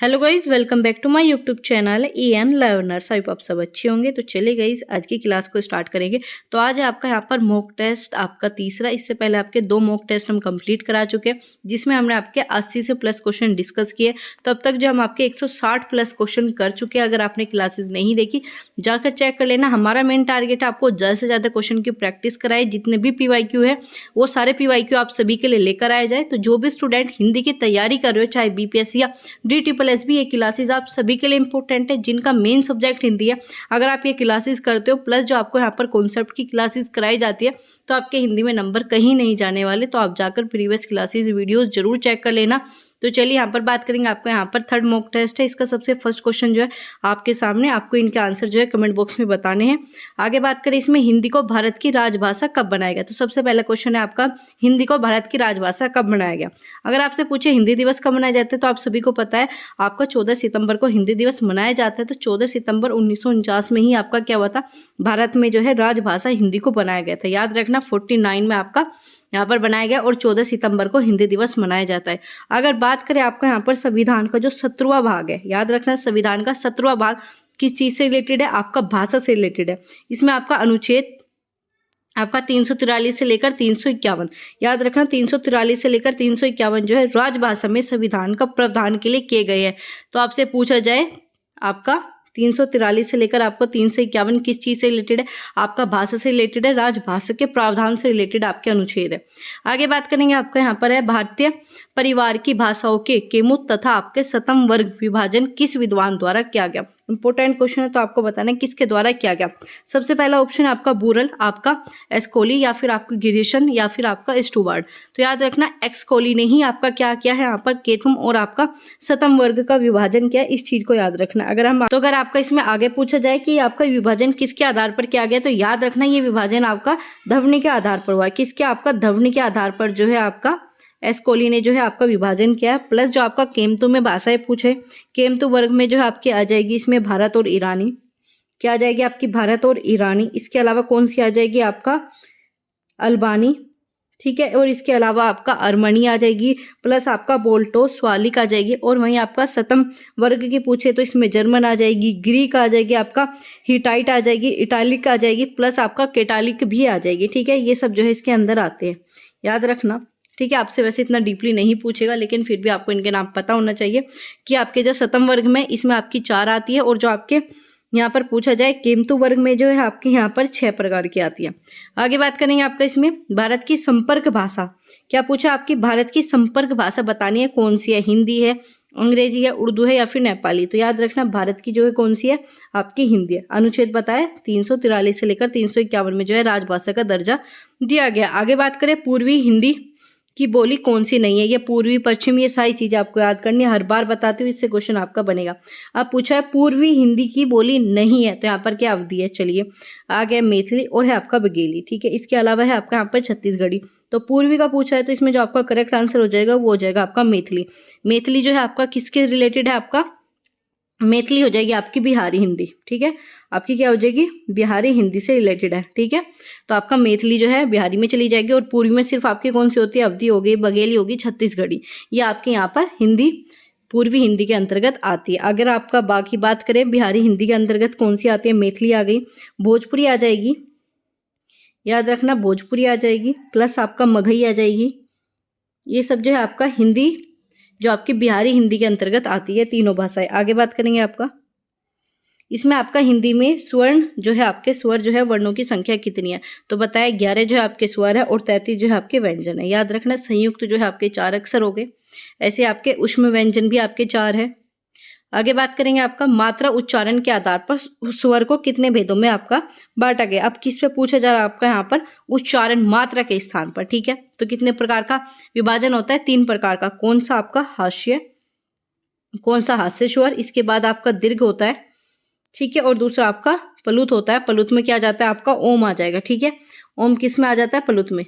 Hello guys, welcome back to my YouTube channel EN learners. I hope आप सब अच्छे होंगे। तो चलिए गाइज, आज की क्लास को स्टार्ट करेंगे। तो आज है आपका यहाँ पर मॉक टेस्ट आपका तीसरा। इससे पहले आपके 2 मॉक टेस्ट हम कंप्लीट करा चुके हैं, जिसमें हमने आपके 80 से प्लस क्वेश्चन डिस्कस किए। तो अब तक जो हम आपके 160 प्लस क्वेश्चन कर चुके हैं। अगर आपने क्लासेस नहीं देखी, जाकर चेक कर लेना। हमारा मेन टारगेट है आपको ज़्यादा से ज़्यादा क्वेश्चन की प्रैक्टिस कराए। जितने भी PYQ है वो सारे PYQ आप सभी के लिए लेकर आए जाए। तो जो भी स्टूडेंट हिंदी की तैयारी कर रहे हो, चाहे BPSC या DSSB, ये क्लासेस आप सभी के लिए इंपॉर्टेंट है, जिनका मेन सब्जेक्ट हिंदी है। अगर आप ये क्लासेस करते हो, प्लस जो आपको यहाँ पर कॉन्सेप्ट की क्लासेस कराई जाती है, तो आपके हिंदी में नंबर कहीं नहीं जाने वाले। तो आप जाकर प्रीवियस क्लासेस वीडियोस जरूर चेक कर लेना। तो चलिए यहाँ पर बात करेंगे। आपका यहाँ पर थर्ड मॉक टेस्ट है। इसका सबसे फर्स्ट क्वेश्चन जो है आपके सामने, आपको इनके आंसर जो है कमेंट बॉक्स में बताने हैं। आगे बात करें, इसमें हिंदी को भारत की राजभाषा कब बनाया गया। तो सबसे पहला क्वेश्चन है आपका, हिंदी को भारत की राजभाषा कब बनाया गया। अगर आपसे पूछे हिंदी दिवस कब मनाया जाता है, तो आप सभी को पता है आपका 14 सितंबर को हिंदी दिवस मनाया जाता है। तो 14 सितंबर 1949 में ही आपका क्या हुआ था, भारत में जो है राजभाषा हिंदी को बनाया गया था। याद रखना, 49 में आपका यहाँ पर बनाया गया और 14 सितंबर को हिंदी दिवस मनाया जाता है। अगर बात करें आपका यहाँ पर संविधान का जो 17वां भाग है, याद रखना संविधान का 17वां भाग किस चीज से रिलेटेड है, आपका भाषा से रिलेटेड है। इसमें आपका अनुच्छेद आपका 343 से लेकर 351, याद रखना 343 से लेकर 351 जो है राजभाषा में संविधान का प्रावधान के लिए किए गए हैं। तो आपसे पूछा जाए आपका 343 से लेकर आपको 351 किस चीज से रिलेटेड है, आपका भाषा से रिलेटेड है, राजभाषा के प्रावधान से रिलेटेड आपके अनुच्छेद है। आगे बात करेंगे, आपका यहाँ पर है भारतीय परिवार की भाषाओं के केमुत तथा आपके शतम वर्ग विभाजन किस विद्वान द्वारा किया गया। इंपॉर्टेंट क्वेश्चन है, तो आपको बताना है किसके द्वारा किया गया। सबसे पहला ऑप्शन आपका बुरल, आपका एस्कोली, या फिर आपका गिरीशन, या फिर आपका स्टुवार्ड। तो याद रखना एक्सकोली ने ही आपका क्या किया है, यहाँ पर केथुम और आपका शतम वर्ग का विभाजन किया। इस चीज को याद रखना। अगर आपका इसमें आगे पूछा जाए कि आपका विभाजन किसके आधार पर किया गया, तो याद रखना ये विभाजन आपका ध्वनि के आधार पर हुआ है। किसके, आपका ध्वनि के आधार पर जो है आपका एस्कोली ने जो है आपका विभाजन किया। प्लस जो आपका केमतु में भाषाएं पूछे, केमतु वर्ग में जो है आपकी आ जाएगी इसमें भारत और ईरानी। क्या आ जाएगी आपकी, भारत और ईरानी। इसके अलावा कौन सी आ जाएगी, आपका अल्बानी, ठीक है। और इसके अलावा आपका अर्मनी आ जाएगी, प्लस आपका बोल्टो स्वालिक आ जाएगी। और वहीं आपका शतम वर्ग की पूछे तो इसमें जर्मन आ जाएगी, ग्रीक आ जाएगी, आपका हिटाइट आ जाएगी, इटालिक आ जाएगी, प्लस आपका केटालिक भी आ जाएगी, ठीक है। ये सब जो है इसके अंदर आते हैं, याद रखना, ठीक है। आपसे वैसे इतना डीपली नहीं पूछेगा, लेकिन फिर भी आपको इनके नाम पता होना चाहिए कि आपके जो शतम वर्ग में इसमें आपकी 4 आती है, और जो आपके यहाँ पर पूछा जाए केमतु वर्ग में जो है आपके यहाँ पर 6 प्रकार की आती है। आगे बात करेंगे आपका इसमें भारत की संपर्क भाषा। क्या पूछा, आपकी भारत की संपर्क भाषा बतानी है, कौन सी है, हिंदी है, अंग्रेजी है, उर्दू है, या फिर नेपाली। तो याद रखना भारत की जो है कौन सी है, आपकी हिंदी है। अनुच्छेद बताए 343 से लेकर 351 में जो है राजभाषा का दर्जा दिया गया। आगे बात करें, पूर्वी हिंदी की बोली कौन सी नहीं है। ये पूर्वी पश्चिम, ये सारी चीजें आपको याद करनी है। हर बार बताती हूँ, इससे क्वेश्चन आपका बनेगा। अब पूछा है पूर्वी हिंदी की बोली नहीं है, तो यहाँ पर क्या अवधि है। चलिए, आ गया मैथिली और है आपका बघेली, ठीक है। इसके अलावा है आपका यहाँ पर छत्तीसगढ़ी। तो पूर्वी का पूछा है, तो इसमें जो आपका करेक्ट आंसर हो जाएगा वो हो जाएगा आपका मैथिली। मैथिली जो है आपका किसके रिलेटेड है, आपका मैथिली हो जाएगी आपकी बिहारी हिंदी, ठीक है। आपकी क्या हो जाएगी, बिहारी हिंदी से रिलेटेड है, ठीक है। तो आपका मैथिली जो है बिहारी में चली जाएगी। और पूर्वी में सिर्फ आपकी कौन सी होती है, अवधी हो गई, बघेली होगी, छत्तीसगढ़ी, ये आपके यहाँ पर हिंदी पूर्वी हिंदी के अंतर्गत आती है। अगर आपका बाकी बात करें, बिहारी हिंदी के अंतर्गत कौन सी आती है, मैथिली आ गई, भोजपुरी आ जाएगी, याद रखना भोजपुरी आ जाएगी, प्लस आपका मगही आ जाएगी। ये सब जो है आपका हिंदी जो आपकी बिहारी हिंदी के अंतर्गत आती है, तीनों भाषाएं। आगे बात करेंगे आपका इसमें आपका हिंदी में स्वर्ण जो है आपके स्वर जो है वर्णों की संख्या कितनी है। तो बताया 11 जो है आपके स्वर है और 33 जो है आपके व्यंजन है। याद रखना संयुक्त जो है आपके 4 अक्षर हो गए। ऐसे आपके उष्म व्यंजन भी आपके 4 है। आगे बात करेंगे आपका मात्रा उच्चारण के आधार पर स्वर को कितने भेदों में आपका बांटा गया। अब किस पे पूछा जा रहा है, आपका यहाँ पर उच्चारण मात्रा के स्थान पर, ठीक है। तो कितने प्रकार का विभाजन होता है, 3 प्रकार का। कौन सा, आपका हास्य, कौन सा हास्य स्वर, इसके बाद आपका दीर्घ होता है, ठीक है। और दूसरा आपका प्लुत होता है। प्लुत में क्या जाता है, आपका ओम आ जाएगा, ठीक है। ओम किस में आ जाता है, प्लुत में,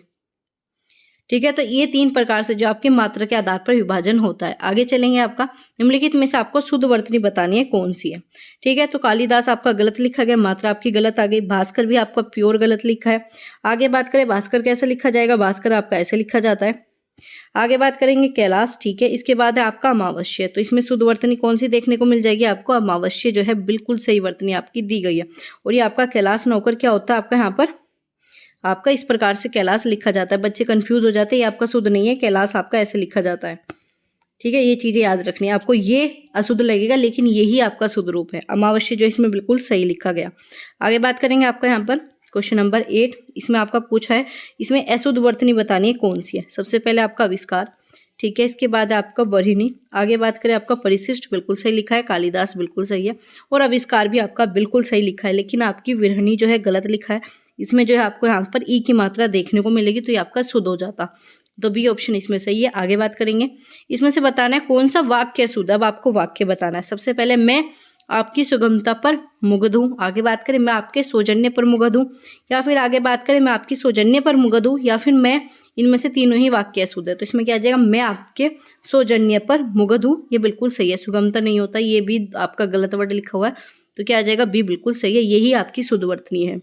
ठीक है। तो ये 3 प्रकार से जो आपके मात्रा के आधार पर विभाजन होता है। आगे चलेंगे, आपका निम्नलिखित में से आपको शुद्ध वर्तनी बतानी है कौन सी है, ठीक है। तो कालिदास आपका गलत लिखा गया, मात्रा आपकी गलत आ गई। भास्कर भी आपका प्योर गलत लिखा है। आगे बात करें भास्कर कैसे लिखा जाएगा, भास्कर आपका ऐसे लिखा जाता है, आगे बात करेंगे कैलाश, ठीक है। इसके बाद है आपका अमावस्या, तो इसमें शुद्ध वर्तनी कौन सी देखने को मिल जाएगी आपको? अमावस्या जो है बिल्कुल सही वर्तनी आपकी दी गई है। और ये आपका कैलाश न होकर क्या होता है आपका यहाँ पर, आपका इस प्रकार से कैलाश लिखा जाता है। बच्चे कंफ्यूज हो जाते हैं, ये आपका शुद्ध नहीं है, कैलाश आपका ऐसे लिखा जाता है, ठीक है। ये चीजें याद रखनी है आपको, ये अशुद्ध लगेगा लेकिन यही आपका शुद्ध रूप है। अमावस्या जो इसमें बिल्कुल सही लिखा गया। आगे बात करेंगे आपका यहाँ पर क्वेश्चन नंबर 8, इसमें आपका पूछा है इसमें अशुद्ध वर्तनी बतानी है कौन सी है। सबसे पहले आपका आविष्कार, ठीक है। इसके बाद आपका वर्हिणी, आगे बात करें आपका परिशिष्ट बिल्कुल सही लिखा है, कालिदास बिल्कुल सही है, और आविष्कार भी आपका बिल्कुल सही लिखा है। लेकिन आपकी विरहिणी जो है गलत लिखा है, इसमें जो है आपको यहाँ पर ई की मात्रा देखने को मिलेगी, तो ये आपका शुद्ध हो जाता, तो बी ऑप्शन इसमें सही है। आगे बात करेंगे, इसमें से बताना है कौन सा वाक्य शुद्ध। अब आपको वाक्य बताना है। सबसे पहले मैं आपकी सुगमता पर मुग्ध हूँ, आगे बात करें मैं आपके सौजन्य पर मुग्ध हूँ, या फिर आगे बात करें मैं आपकी सौजन्य पर मुग्ध हूँ, या फिर मैं, इनमें से तीनों ही वाक्य शुद्ध है। तो इसमें क्या आ जाएगा? मैं आपके सौजन्य पर मुग्ध हूँ, ये बिल्कुल सही है। सुगमता नहीं होता, ये भी आपका गलत वर्ड लिखा हुआ है, तो क्या आ जाएगा? बी बिल्कुल सही है, यही आपकी शुद्ध वर्तनी है।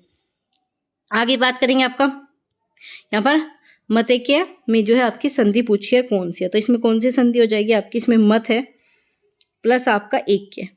आगे बात करेंगे आपका यहाँ पर मतेक्य में जो है आपकी संधि पूछी है कौन सी है, तो इसमें कौन सी संधि हो जाएगी आपकी? इसमें मत है प्लस आपका ऐक्य,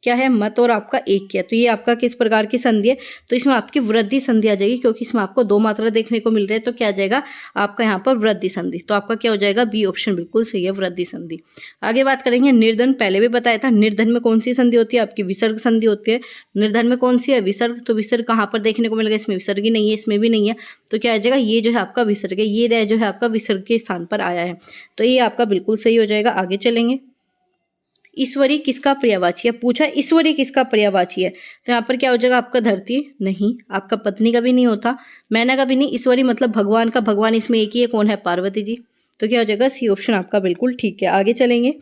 क्या है? मत और आपका ऐक्य, तो ये आपका किस प्रकार की संधि है? तो इसमें आपकी वृद्धि संधि आ जाएगी, क्योंकि इसमें आपको दो मात्रा देखने को मिल रहे हैं, तो क्या आ जाएगा आपका यहाँ पर? वृद्धि संधि। तो आपका क्या हो जाएगा? बी ऑप्शन बिल्कुल सही है, वृद्धि संधि। आगे बात करेंगे निर्धन, पहले भी बताया था। निर्धन में कौन सी संधि होती है आपकी? विसर्ग संधि होती है। निर्धन में कौन सी है? विसर्ग। तो विसर्ग कहाँ पर देखने को मिलेगा? इसमें विसर्ग ही नहीं है, इसमें भी नहीं है, तो क्या आ जाएगा? ये जो है आपका विसर्ग है, ये रह जो है आपका विसर्ग के स्थान पर आया है, तो ये आपका बिल्कुल सही हो जाएगा। आगे चलेंगे, ईश्वरी किसका पर्यायवाची है? पूछा ईश्वरी किसका पर्यायवाची है, तो यहाँ पर क्या हो जाएगा आपका? धरती नहीं, आपका पत्नी का भी नहीं होता, मैना का भी नहीं, ईश्वरी मतलब भगवान का। भगवान इसमें एक ही है, कौन है? पार्वती जी। तो क्या हो जाएगा? सी ऑप्शन आपका बिल्कुल ठीक है। आगे चलेंगे,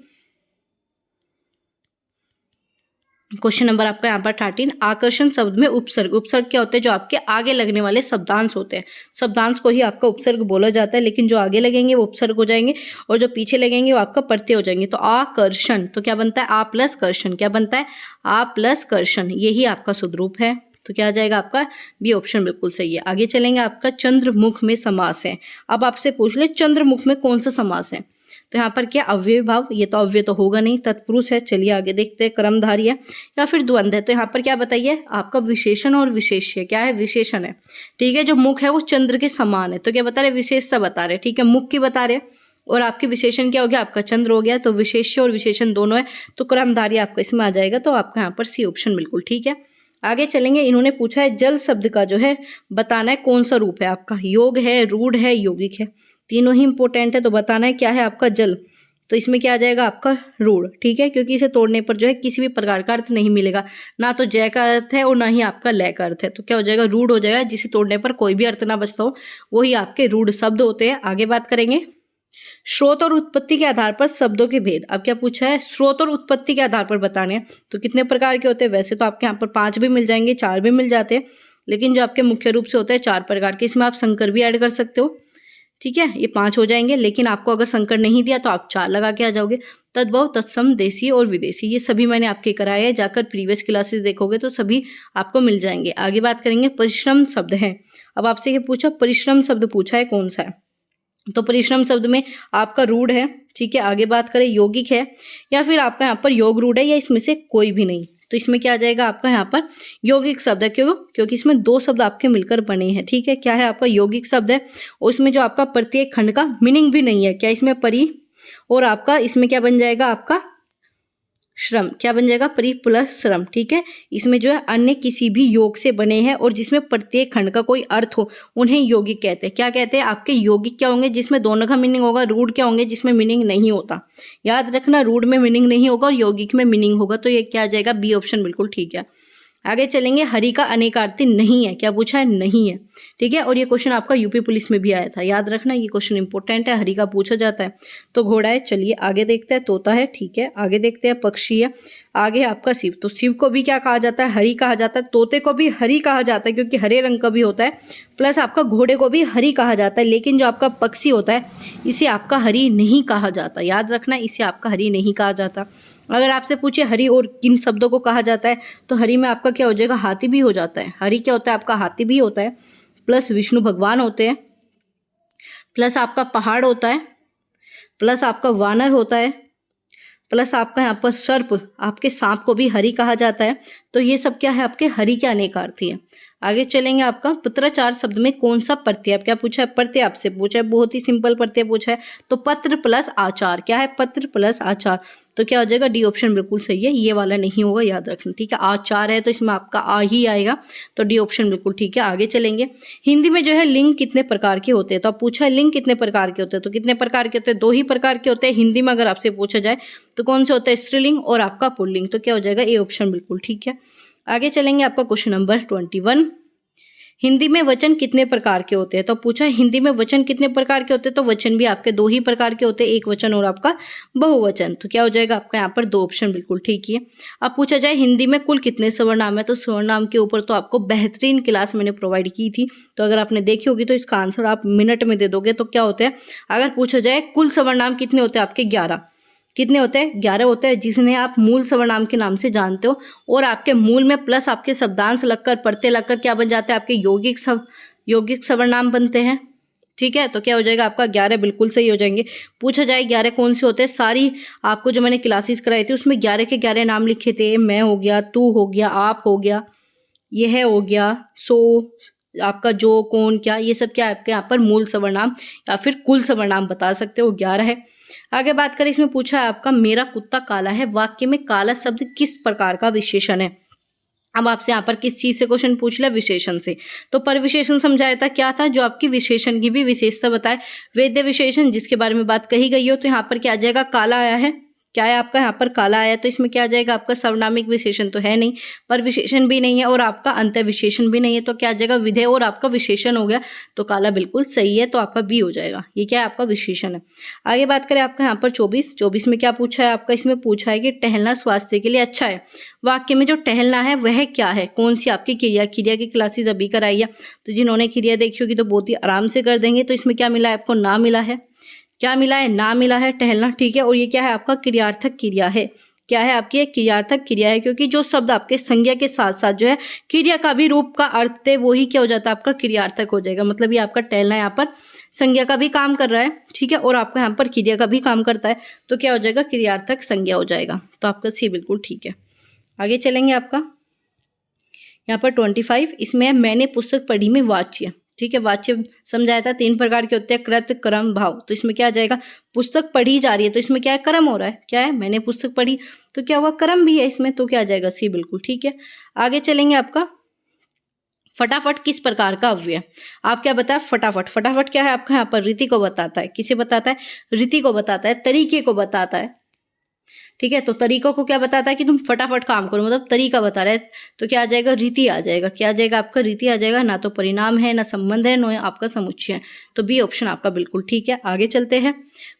क्वेश्चन नंबर आपका यहाँ पर 13, आकर्षण शब्द में उपसर्ग। उपसर्ग क्या होते हैं? जो आपके आगे लगने वाले शब्दांश होते हैं, शब्दांश को ही आपका उपसर्ग बोला जाता है, लेकिन जो आगे लगेंगे वो उपसर्ग हो जाएंगे, और जो पीछे लगेंगे वो आपका प्रत्यय हो जाएंगे। तो आकर्षण, तो क्या बनता है? आ प्लस कर्षण, क्या बनता है? आ प्लस कर्षण, यही आपका शुद्ध रूप है, तो क्या आ जाएगा आपका? बी ऑप्शन बिल्कुल सही है। आगे चलेंगे, आपका चंद्रमुख में समास है। अब आपसे पूछ ले चंद्रमुख में कौन सा समास है, तो यहाँ पर क्या? अव्यय भाव, ये तो अव्यय तो होगा नहीं, तत्पुरुष है। चलिए आगे देखते हैं, कर्मधारी है या फिर द्वंद्व है। तो यहाँ पर क्या बताइए आपका? विशेषण और विशेष्य, क्या है? विशेषण है, ठीक है। जो मुख है वो चंद्र के समान है, तो क्या बता रहे? विशेषता बता रहे, ठीक है। मुख की बता रहे, और आपके विशेषण क्या हो गया? आपका चंद्र हो गया, तो विशेष्य और विशेषण दोनों है, तो कर्मधारी आपका इसमें आ जाएगा, तो आपका यहाँ पर सी ऑप्शन बिल्कुल ठीक है। आगे चलेंगे, इन्होंने पूछा है जल शब्द का जो है बताना है कौन सा रूप है आपका? योग है, रूढ़ है, यौगिक है, तीनों ही इंपॉर्टेंट है, तो बताना है क्या है आपका? जल। तो इसमें क्या आ जाएगा आपका? रूढ़, ठीक है, क्योंकि इसे तोड़ने पर जो है किसी भी प्रकार का अर्थ नहीं मिलेगा, ना तो जय का अर्थ है और ना ही आपका लय का अर्थ है, तो क्या हो जाएगा? रूढ़ हो जाएगा, जिसे तोड़ने पर कोई भी अर्थ ना बचता हो, वही आपके रूढ़ शब्द होते हैं। आगे बात करेंगे, स्रोत और उत्पत्ति के आधार पर शब्दों के भेद। अब क्या पूछा है? स्रोत और उत्पत्ति के आधार पर बताने हैं, तो कितने प्रकार के होते हैं? वैसे तो आपके यहाँ पर 5 भी मिल जाएंगे, 4 भी मिल जाते हैं, लेकिन जो आपके मुख्य रूप से होते हैं 4 प्रकार के, इसमें आप संकर भी ऐड कर सकते हो, ठीक है। ये 5 हो जाएंगे, लेकिन आपको अगर संकर नहीं दिया तो आप 4 लगा के आ जाओगे। तद्भव, तत्सम, देसी और विदेशी, ये सभी मैंने आपके कराए हैं, जाकर प्रीवियस क्लासेस देखोगे तो सभी आपको मिल जाएंगे। आगे बात करेंगे, परिश्रम शब्द है। अब आपसे ये पूछा, परिश्रम शब्द पूछा है कौन सा है, तो परिश्रम शब्द में आपका रूढ़ है, ठीक है। आगे बात करें, यौगिक है, या फिर आपका यहाँ पर योग रूढ़ है, या इसमें से कोई भी नहीं, तो इसमें क्या आ जाएगा आपका? यहाँ पर यौगिक शब्द है, क्यों? क्योंकि इसमें 2 शब्द आपके मिलकर बने हैं, ठीक है। क्या है आपका? यौगिक शब्द है, और इसमें जो आपका प्रत्येक खंड का मीनिंग भी नहीं है, क्या इसमें? परि, और आपका इसमें क्या बन जाएगा आपका? श्रम, क्या बन जाएगा? परि प्लस श्रम, ठीक है। इसमें जो है अन्य किसी भी योग से बने हैं और जिसमें प्रत्येक खंड का कोई अर्थ हो, उन्हें यौगिक कहते हैं। क्या कहते हैं? आपके यौगिक क्या होंगे? जिसमें दोनों का मीनिंग होगा। रूढ़ क्या होंगे? जिसमें मीनिंग नहीं होता। याद रखना, रूढ़ में मीनिंग नहीं होगा और यौगिक में मीनिंग होगा, तो ये क्या आ जाएगा? बी ऑप्शन बिल्कुल ठीक है। आगे चलेंगे, हरि का अनेकार्थी नहीं है, क्या पूछा है? नहीं है, ठीक है। और ये क्वेश्चन आपका यूपी पुलिस में भी आया था, याद रखना, ये क्वेश्चन इंपॉर्टेंट है, हरि का पूछा जाता है। तो घोड़ा है, चलिए आगे देखते हैं, तोता है, ठीक है। आगे देखते हैं, पक्षी है, आगे आपका शिव, तो शिव को भी क्या कहा जाता है? हरि कहा जाता है। तोते को भी हरि कहा जाता है, क्योंकि हरे रंग का भी होता है, प्लस आपका घोड़े को भी हरि कहा जाता है, लेकिन जो आपका पक्षी होता है इसे आपका हरि नहीं कहा जाता, याद रखना, इसे आपका हरि नहीं कहा जाता। अगर आपसे पूछे हरि और किन शब्दों को कहा जाता है, तो हरि में आपका क्या हो जाएगा? हाथी भी हो जाता है। हरि क्या होता है आपका? हाथी भी होता है, प्लस विष्णु भगवान होते हैं, प्लस आपका पहाड़ होता है, प्लस आपका वानर होता है, प्लस आपका यहाँ पर सर्प, आपके सांप को भी हरि कहा जाता है। तो ये सब क्या है, आपके हरि के अनेकार्थी है। आगे चलेंगे, आपका पत्राचार शब्द में कौन सा प्रत्यय, अब क्या पूछा है, प्रत्यय आपसे पूछा है, बहुत ही सिंपल प्रत्यय पूछा है। तो पत्र प्लस आचार, क्या है, पत्र प्लस आचार। तो क्या हो जाएगा, डी ऑप्शन बिल्कुल सही है, ये वाला नहीं होगा, याद रखना, ठीक है। आचार है तो इसमें आपका आ ही आएगा, तो डी ऑप्शन बिल्कुल ठीक है। आगे चलेंगे, हिंदी में जो है लिंग कितने प्रकार के होते हैं, तो अब पूछा है लिंग कितने प्रकार के होते हैं, तो कितने प्रकार के होते हैं, 2 ही प्रकार के होते हैं हिंदी में। अगर आपसे पूछा जाए तो कौन से होता है, स्त्रीलिंग और आपका पुल्लिंग। तो क्या हो जाएगा, ए ऑप्शन बिल्कुल ठीक है। आगे चलेंगे, आपका क्वेश्चन नंबर 21, हिंदी में वचन कितने प्रकार के होते हैं, तो पूछा है हिंदी में वचन कितने प्रकार के होते हैं, तो वचन भी आपके 2 ही प्रकार के होते हैं, एक वचन और आपका बहुवचन। तो क्या हो जाएगा आपका यहाँ पर 2 ऑप्शन बिल्कुल ठीक ही है। अब पूछा जाए हिंदी में कुल कितने सर्वनाम है, तो सर्वनाम के ऊपर तो आपको बेहतरीन क्लास मैंने प्रोवाइड की थी, तो अगर आपने देखी होगी तो इसका आंसर आप मिनट में दे दोगे। तो क्या होता है, अगर पूछा जाए कुल सर्वनाम कितने होते हैं आपके, 11 कितने होते हैं, 11 होते हैं, जिन्हें आप मूल सर्वनाम के नाम से जानते हो। और आपके मूल में प्लस आपके शब्दांश लगकर, प्रत्यय लगकर क्या बन जाते हैं, आपके यौगिक सर्वनाम बनते हैं, ठीक है। तो क्या हो जाएगा आपका 11 बिल्कुल सही हो जाएंगे। पूछा जाए 11 कौन से होते हैं, सारी आपको जो मैंने क्लासेस कराई थी उसमें 11 के 11 नाम लिखे थे, मैं हो गया, तू हो गया, आप हो गया, यह हो गया, सो आपका जो, कौन, क्या, ये सब क्या आपके यहाँ पर मूल सर्वनाम या फिर कुल सर्वनाम बता सकते हो, 11 है। आगे बात करें, इसमें पूछा है आपका मेरा कुत्ता काला है, वाक्य में काला शब्द किस प्रकार का विशेषण है। अब आपसे यहाँ पर किस चीज से क्वेश्चन पूछ लिया, विशेषण से। तो पर विशेषण समझाया था, क्या था, जो आपकी विशेषण की भी विशेषता बताए, वेद्य विशेषण जिसके बारे में बात कही गई हो। तो यहाँ पर क्या आ जाएगा, काला आया है, क्या है आपका यहाँ पर काला आया, तो इसमें क्या आ जाएगा आपका सर्वनामिक विशेषण तो है नहीं, पर विशेषण भी नहीं है और आपका अंत विशेषण भी नहीं है। तो क्या आ जाएगा, विधेय और आपका विशेषण हो गया, तो काला बिल्कुल सही है, तो आपका बी हो जाएगा, ये क्या है आपका विशेषण है। आगे बात करें आपका यहाँ पर 24 में क्या पूछा है आपका, इसमें पूछा है कि टहलना स्वास्थ्य के लिए अच्छा है। वाक्य में जो टहलना है वह क्या है, कौन सी आपकी क्रिया की क्लासेस अभी कराई है, तो जिन्होंने क्रिया देखी होगी तो बहुत ही आराम से कर देंगे। तो इसमें क्या मिला है आपको, ना मिला है, क्या मिला है, ना मिला है, टहलना, ठीक है। और ये क्या है आपका, क्रियार्थक क्रिया है, क्या है आपकी क्रियार्थक क्रिया है, क्योंकि जो शब्द आपके संज्ञा के साथ साथ जो है क्रिया का भी रूप का अर्थ है, वो ही क्या हो जाता है आपका क्रियार्थक हो जाएगा। मतलब ये आपका टहलना यहाँ पर संज्ञा का भी काम कर रहा है, ठीक है, और आपका यहाँ पर क्रिया का भी काम करता है, तो क्या हो जाएगा, क्रियार्थक संज्ञा हो जाएगा। तो आपका सी बिल्कुल ठीक है। आगे चलेंगे, आपका यहाँ पर 25, इसमें मैंने पुस्तक पढ़ी में वाच्य, ठीक है, वाच्य समझाया था 3 प्रकार के होते हैं, कृत, क्रम, भाव। तो इसमें क्या आ जाएगा, पुस्तक पढ़ी जा रही है, तो इसमें क्या है, क्रम हो रहा है, क्या है, मैंने पुस्तक पढ़ी, तो क्या हुआ, क्रम भी है इसमें, तो क्या आ जाएगा, सी बिल्कुल ठीक है। आगे चलेंगे, आपका फटाफट किस प्रकार का अव्यय, आप क्या बताया, फटाफट, फटाफट क्या है आपका यहाँ पर, रीति को बताता है, किसे बताता है, रीति को बताता है, तरीके को बताता है, ठीक है। तो तरीकों को क्या बताता है कि तुम फटाफट काम करो, मतलब तरीका बता रहा है, तो क्या आ जाएगा, रीति आ जाएगा, क्या आ जाएगा आपका, रीति आ जाएगा, ना तो परिणाम है, ना संबंध है, ना आपका समुच्चय है। तो बी ऑप्शन आपका बिल्कुल ठीक है। आगे चलते हैं,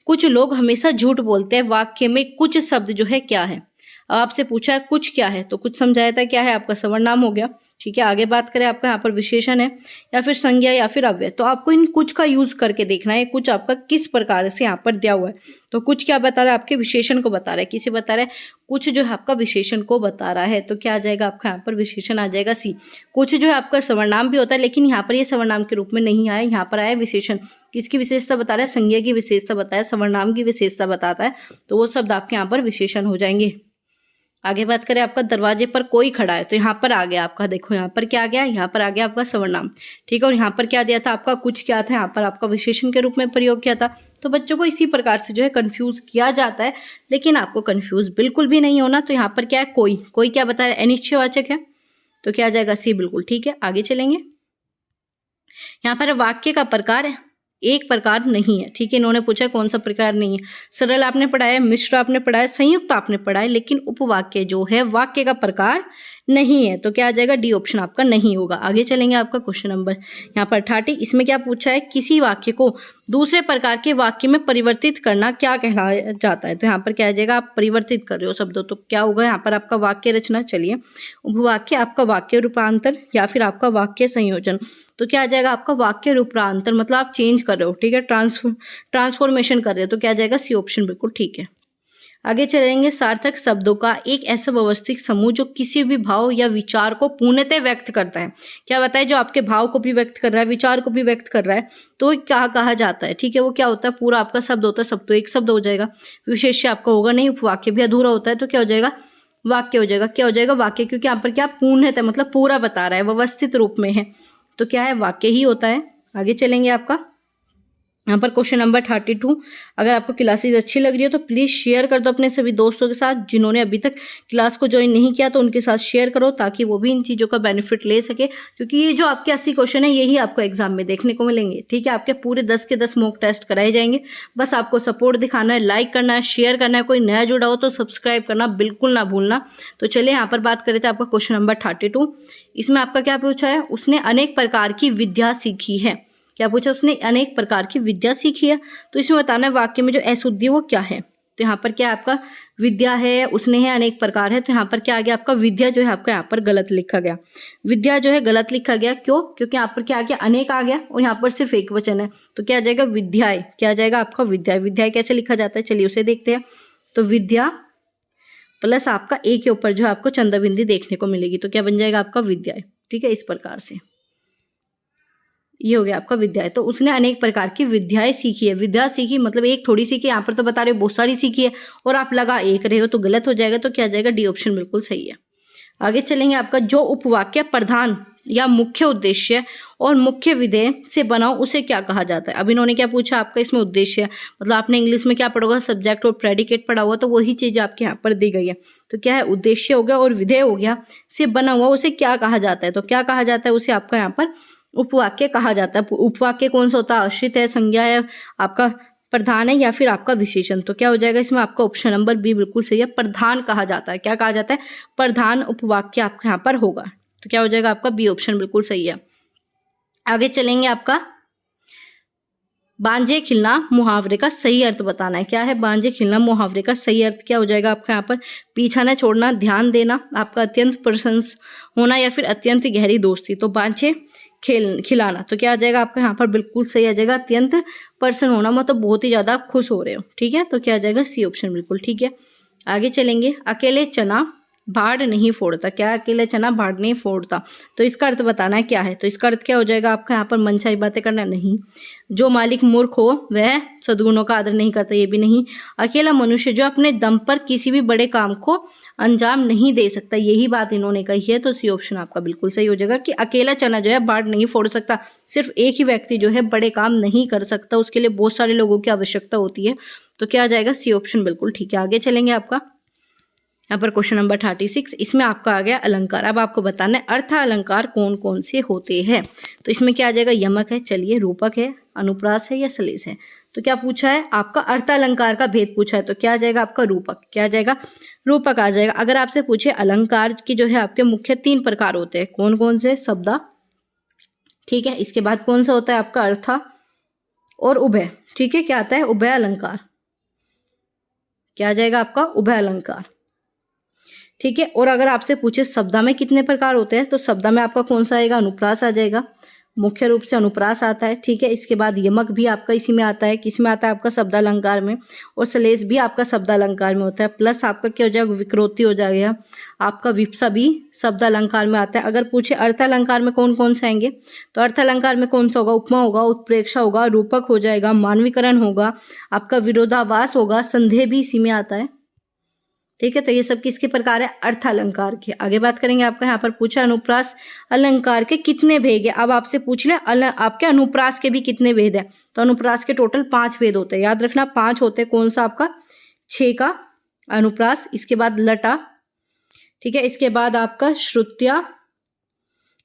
कुछ लोग हमेशा झूठ बोलते हैं, वाक्य में कुछ शब्द जो है क्या है। अब आपसे पूछा है कुछ क्या है, तो कुछ समझाया था, क्या है आपका सर्वनाम हो गया, ठीक है। आगे बात करें, आपका यहाँ पर विशेषण है या फिर संज्ञा या फिर अव्यय, तो आपको इन कुछ का यूज करके देखना है, कुछ आपका किस प्रकार से यहाँ पर दिया हुआ है। तो कुछ क्या बता रहा है, आपके विशेषण को बता रहा है, किसे बता रहा है, कुछ जो है आपका विशेषण को बता रहा है। तो क्या आ जाएगा आपका यहाँ पर विशेषण आ जाएगा सी। कुछ जो है आपका सर्वनाम भी होता है, लेकिन यहाँ पर ये सर्वनाम के रूप में नहीं आया, यहाँ पर आया विशेषण। किसकी विशेषता बता रहा है, संज्ञा की विशेषता बताया, सर्वनाम की विशेषता बताता है, तो वो शब्द आपके यहाँ पर विशेषण हो जाएंगे। आगे बात करें, आपका दरवाजे पर कोई खड़ा है, तो यहाँ पर आ गया आपका, देखो यहाँ पर क्या आ गया, यहाँ पर आ गया आपका सर्वनाम, ठीक है। और यहाँ पर क्या दिया था आपका, कुछ क्या था, यहाँ पर आपका विशेषण के रूप में प्रयोग किया था। तो बच्चों को इसी प्रकार से जो है कंफ्यूज किया जाता है, लेकिन आपको कंफ्यूज बिल्कुल भी नहीं होना। तो यहाँ पर क्या है, कोई, कोई क्या बता रहा है, अनिश्चयवाचक है, तो क्या आ जाएगा, सी बिल्कुल ठीक है। आगे चलेंगे, यहाँ पर वाक्य का प्रकार है, एक प्रकार नहीं है, ठीक है। इन्होंने पूछा कौन सा प्रकार नहीं है, सरल आपने पढ़ा है, मिश्र आपने पढ़ा है, संयुक्त आपने पढ़ा है, लेकिन उपवाक्य जो है वाक्य का प्रकार नहीं है, तो क्या आ जाएगा, डी ऑप्शन आपका नहीं होगा। आगे चलेंगे, आपका क्वेश्चन नंबर यहाँ पर 30, इसमें क्या पूछा है, किसी वाक्य को दूसरे प्रकार के वाक्य में परिवर्तित करना क्या कहलाया जाता है। तो यहाँ पर क्या आ जाएगा, आप परिवर्तित कर रहे हो शब्दों, तो क्या होगा यहाँ पर आपका वाक्य रचना। चलिए, उपवाक्य, आपका वाक्य रूपांतर या फिर आपका वाक्य संयोजन। तो क्या आ जाएगा आपका वाक्य रूपांतर, मतलब आप चेंज कर रहे हो, ठीक है, ट्रांसफॉर्मेशन कर रहे हो, तो क्या आ जाएगा, सी ऑप्शन बिल्कुल ठीक है। आगे चलेंगे, सार्थक शब्दों का एक ऐसा व्यवस्थित समूह जो किसी भी भाव या विचार को पूर्णतः व्यक्त करता है। क्या बताए, जो आपके भाव को भी व्यक्त कर रहा है, विचार को भी व्यक्त कर रहा है, तो क्या कहा जाता है, ठीक है। वो क्या होता है, पूरा आपका शब्द होता है, सब तो एक शब्द हो जाएगा, विशेष्य आपका होगा नहीं, वाक्य भी अधूरा होता है, तो क्या हो जाएगा, वाक्य हो जाएगा। क्या हो जाएगा, वाक्य, क्योंकि यहाँ पर क्या पूर्णतः मतलब पूरा बता रहा है, व्यवस्थित रूप में है, तो क्या है, वाक्य ही होता है। आगे चलेंगे, आपका यहाँ पर क्वेश्चन नंबर 32। अगर आपको क्लासेस अच्छी लग रही हो तो प्लीज़ शेयर कर दो अपने सभी दोस्तों के साथ। जिन्होंने अभी तक क्लास को ज्वाइन नहीं किया तो उनके साथ शेयर करो, ताकि वो भी इन चीज़ों का बेनिफिट ले सके, क्योंकि ये जो आपके 80 क्वेश्चन है यही आपको एग्जाम में देखने को मिलेंगे, ठीक है। आपके पूरे 10 के 10 मॉक टेस्ट कराए जाएंगे। बस आपको सपोर्ट दिखाना है, लाइक करना है, शेयर करना है। कोई नया जुड़ा हो तो सब्सक्राइब करना बिल्कुल ना भूलना। तो चलिए यहाँ पर बात करें थे आपका क्वेश्चन नंबर 32। इसमें आपका क्या पूछा है, उसने अनेक प्रकार की विद्या सीखी है। क्या पूछा, उसने अनेक प्रकार की विद्या सीखी है। तो इसमें बताना है वाक्य में जो अशुद्धि वो क्या है। तो यहाँ पर क्या आपका विद्या है, उसने है, अनेक प्रकार है, तो यहाँ पर क्या आ गया, आपका विद्या जो है आपका यहाँ पर गलत लिखा गया। विद्या जो है गलत लिखा गया, क्यों, क्योंकि यहाँ पर क्या आ गया, अनेक आ गया और यहाँ पर सिर्फ एक वचन है, तो क्या आ जाएगा, विद्याएं। क्या आ जाएगा आपका, विद्याएं। विद्याएं कैसे लिखा जाता है, चलिए उसे देखते हैं। तो विद्या प्लस आपका एक के ऊपर जो आपको चंदा बिंदी देखने को मिलेगी, तो क्या बन जाएगा आपका विद्याएं, ठीक है। इस प्रकार से ये हो गया आपका विद्याएं। तो उसने अनेक प्रकार की विद्याएं सीखी है। विद्या सीखी मतलब एक थोड़ी सीखी, यहाँ पर तो बता रहे हो बहुत सारी सीखी है, और आप लगा एक रहे हो तो गलत हो जाएगा। तो क्या आ जाएगा, डी ऑप्शन बिल्कुल सही है। आगे चलेंगे, आपका जो उपवाक्य प्रधान या मुख्य उद्देश्य और मुख्य विधेय से बना हो उसे क्या कहा जाता है। अब इन्होंने क्या पूछा, आपका इसमें उद्देश्य, मतलब आपने इंग्लिश में क्या पढ़ा होगा, सब्जेक्ट और प्रेडिकेट पढ़ा हुआ, तो वही चीज आपके यहाँ पर दी गई है। तो क्या है, उद्देश्य हो गया और विधेय हो गया, से बना हुआ उसे क्या कहा जाता है। तो क्या कहा जाता है, उसे आपका यहाँ पर उपवाक्य कहा जाता है। उपवाक्य कौन सा होता है, आश्रित है, संज्ञा है, आपका प्रधान है, या फिर आपका विशेषण। तो क्या हो जाएगा इसमें, आपका ऑप्शन नंबर बी बिल्कुल सही है, प्रधान कहा जाता है। क्या कहा जाता है, प्रधान उपवाक्य आपके यहाँ पर होगा। तो क्या हो जाएगा आपका बी ऑप्शन बिल्कुल सही है। आगे चलेंगे, आपका बांझे खिलना मुहावरे का सही अर्थ बताना है। क्या है, बांझे खिलना मुहावरे का सही अर्थ क्या हो जाएगा आपका यहाँ पर, पीछा न छोड़ना, ध्यान देना, आपका अत्यंत प्रशंस होना, या फिर अत्यंत गहरी दोस्ती। तो बांझे खिलाना, तो क्या आ जाएगा आपका यहाँ पर बिल्कुल सही आ जाएगा, अत्यंत प्रसन्न होना, मतलब बहुत ही ज्यादा खुश हो रहे हो, ठीक है। तो क्या आ जाएगा, सी ऑप्शन बिल्कुल ठीक है। आगे चलेंगे, अकेले चना भाड़ नहीं फोड़ता। क्या, अकेले चना भाड़ नहीं फोड़ता। तो इसका अर्थ बताना है क्या है। तो इसका अर्थ क्या हो जाएगा आपका यहाँ पर, मनचाही बातें करना नहीं, जो मालिक मूर्ख हो वह सद्गुणों का आदर नहीं करता, ये भी नहीं, अकेला मनुष्य जो अपने दम पर किसी भी बड़े काम को अंजाम नहीं दे सकता, यही बात इन्होंने कही है। तो सी ऑप्शन आपका बिल्कुल सही हो जाएगा कि अकेला चना जो है भाड़ नहीं फोड़ सकता। सिर्फ एक ही व्यक्ति जो है बड़े काम नहीं कर सकता, उसके लिए बहुत सारे लोगों की आवश्यकता होती है। तो क्या आ जाएगा, सी ऑप्शन बिल्कुल ठीक है। आगे चलेंगे, आपका यहाँ पर क्वेश्चन नंबर 36। इसमें आपका आ गया अलंकार। अब आपको बताना है अर्थ अलंकार कौन कौन से होते हैं। तो इसमें क्या आ जाएगा, यमक है, चलिए, रूपक है, अनुप्रास है, या सलेस है। तो क्या पूछा है, आपका अर्थ अलंकार का भेद पूछा है, तो क्या आ जाएगा आपका रूपक। क्या आ जाएगा, रूपक आ जाएगा। अगर आपसे पूछे अलंकार की जो है आपके मुख्य 3 प्रकार होते हैं, कौन कौन से, शब्दा, ठीक है, इसके बाद कौन सा होता है आपका अर्था और उभय, ठीक है। क्या आता है, उभय अलंकार। क्या आ जाएगा आपका, उभय अलंकार, ठीक है। और अगर आपसे पूछे शब्दा में कितने प्रकार होते हैं, तो शब्दा में आपका कौन सा आएगा, अनुप्रास आ जाएगा, मुख्य रूप से अनुप्रास आता है, ठीक है। इसके बाद यमक भी आपका इसी में आता है, किस में आता है आपका, शब्दालंकार में, और सलेस भी आपका शब्दालंकार में होता है। प्लस आपका क्या हो जाएगा, विकृति हो जाएगा, आपका विप्सा भी शब्दालंकार में आता है। अगर पूछे अर्थालंकार में कौन कौन से आएंगे, तो अर्थालंकार में कौन सा होगा, उपमा होगा, उत्प्रेक्षा होगा, रूपक हो जाएगा, मानवीकरण होगा, आपका विरोधाभास होगा, संदेह भी इसी में आता है, ठीक है। तो ये सब किसके प्रकार है, अर्थ अलंकार के। आगे बात करेंगे, आपका यहाँ पर पूछा अनुप्रास अलंकार के कितने भेद है। अब आपसे पूछ ले आपके अनुप्रास के भी कितने भेद है, तो अनुप्रास के टोटल 5 भेद होते हैं, याद रखना 5 होते हैं। कौन सा आपका, 6 का अनुप्रास, इसके बाद लटा, ठीक है, इसके बाद आपका श्रुत्या,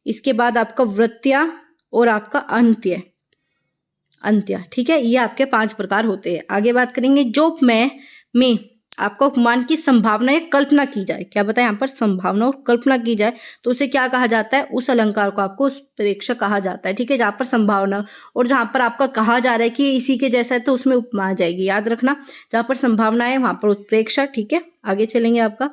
इसके बाद आपका वृत्या, और आपका अंत्य, ठीक है। ये आपके 5 प्रकार होते हैं। आगे बात करेंगे, जो में आपका उपमान की संभावना या कल्पना की जाए। क्या बताए, यहाँ पर संभावना और कल्पना की जाए तो उसे क्या कहा जाता है, उस अलंकार को आपको उत्प्रेक्षा कहा जाता है, ठीक है। जहाँ पर संभावना और जहाँ पर आपका कहा जा रहा है कि इसी के जैसा है तो उसमें उपमा आ जाएगी, याद रखना। जहाँ पर संभावना है वहां पर उत्प्रेक्षा, ठीक है। आगे चलेंगे, आपका